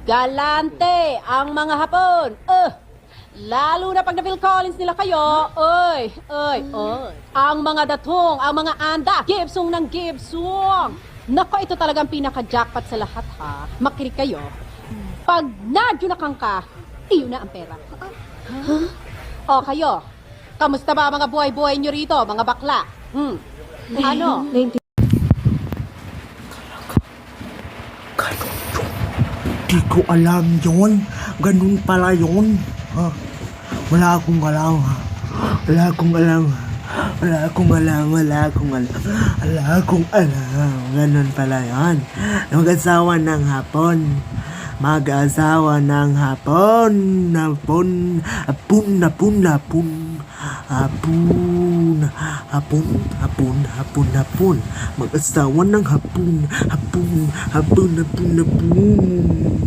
Galante ang mga Hapon. Lalo na pag na Phil Collins nila kayo. Oy. Ang mga datong, ang mga anda, Gibsong ng Gibsong. Nako, ito talagang pinaka-jackpot sa lahat, ha? Makinig kayo. Pag nadyunakang ka, iyon na ang pera. O, kayo. Kamusta ba mga buhay-buhay nyo rito, mga bakla? Ano? Di ko alam yon. Ganun pala yon. Ha? Wala akong alam. Ha? Wala akong alam. Wala akong alam. Wala akong alam. Wala akong alam. Ganun pala yon. Mag-asawa ng hapon. Mag-asawa ng hapon. Hapon. Hapon. Hapon. Hapon. Hapon. Hapon. Hapon. Hapon. Hapon. Mag-asawa ng hapon. Hapon. Hapon. Hapon. Hapon.